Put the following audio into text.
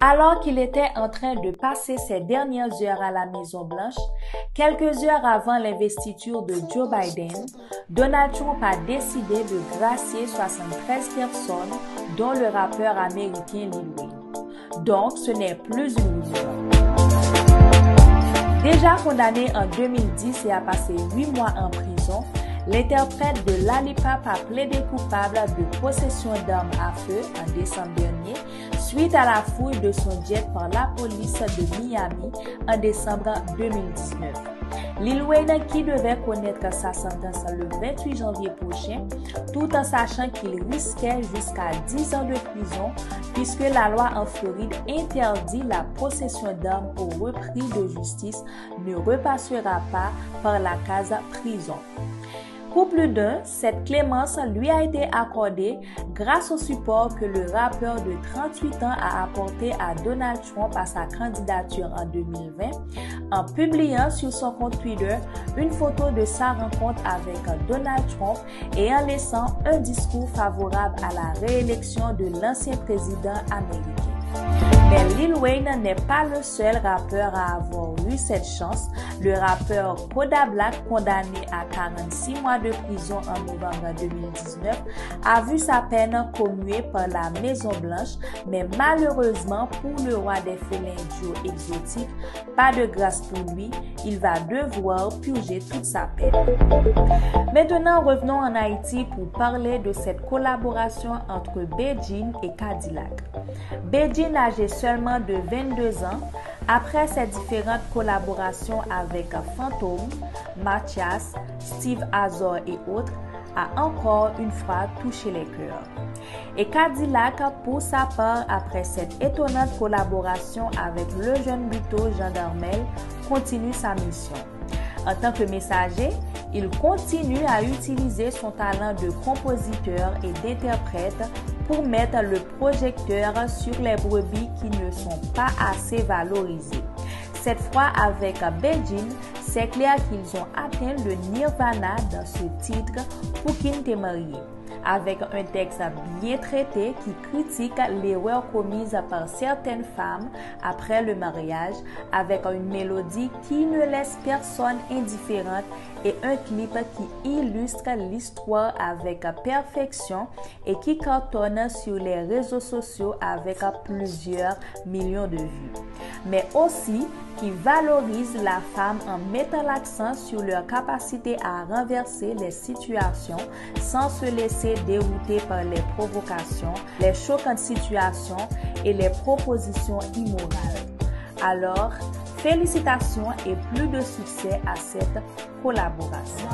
Alors qu'il était en train de passer ses dernières heures à la Maison-Blanche, quelques heures avant l'investiture de Joe Biden, Donald Trump a décidé de gracier 73 personnes, dont le rappeur américain Lil Wayne. Donc, ce n'est plus une rumeur. Déjà condamné en 2010 et a passé 8 mois en prison, l'interprète de Lollipop a plaidé coupable de possession d'armes à feu en décembre dernier, suite à la fouille de son jet par la police de Miami en décembre 2019. Lil Wayne, qui devait connaître sa sentence le 28 janvier prochain, tout en sachant qu'il risquait jusqu'à 10 ans de prison, puisque la loi en Floride interdit la possession d'armes au repris de justice, ne repassera pas par la case prison. Pour plus d'un, cette clémence lui a été accordée grâce au support que le rappeur de 38 ans a apporté à Donald Trump à sa candidature en 2020 en publiant sur son compte Twitter une photo de sa rencontre avec Donald Trump et en laissant un discours favorable à la réélection de l'ancien président américain. Mais Lil Wayne n'est pas le seul rappeur à avoir eu cette chance. Le rappeur Kodak Black, condamné à 46 mois de prison en novembre 2019, a vu sa peine commuée par la Maison-Blanche, mais malheureusement pour le roi des félins Joe Exotic, pas de grâce pour lui, il va devoir purger toute sa peine. Maintenant, revenons en Haïti pour parler de cette collaboration entre Beijing et Cadillac. Beijing, âgé seulement de 22 ans, après ses différentes collaborations avec Fantôme, Mathias, Steve Azor et autres, a encore une fois touché les cœurs. Et Cadillac, pour sa part, après cette étonnante collaboration avec le jeune Buto Jean Darmel, continue sa mission. En tant que messager, il continue à utiliser son talent de compositeur et d'interprète pour mettre le projecteur sur les brebis qui ne sont pas assez valorisées. Cette fois avec Beijing, c'est clair qu'ils ont atteint le nirvana dans ce titre Pour qui t'es marié, avec un texte bien traité qui critique l'erreur commise par certaines femmes après le mariage, avec une mélodie qui ne laisse personne indifférente et un clip qui illustre l'histoire avec perfection et qui cartonne sur les réseaux sociaux avec plusieurs millions de vues. Mais aussi qui valorise la femme en mettant l'accent sur leur capacité à renverser les situations sans se laisser dérouter par les provocations, les choquantes situations et les propositions immorales. Alors, félicitations et plus de succès à cette collaboration.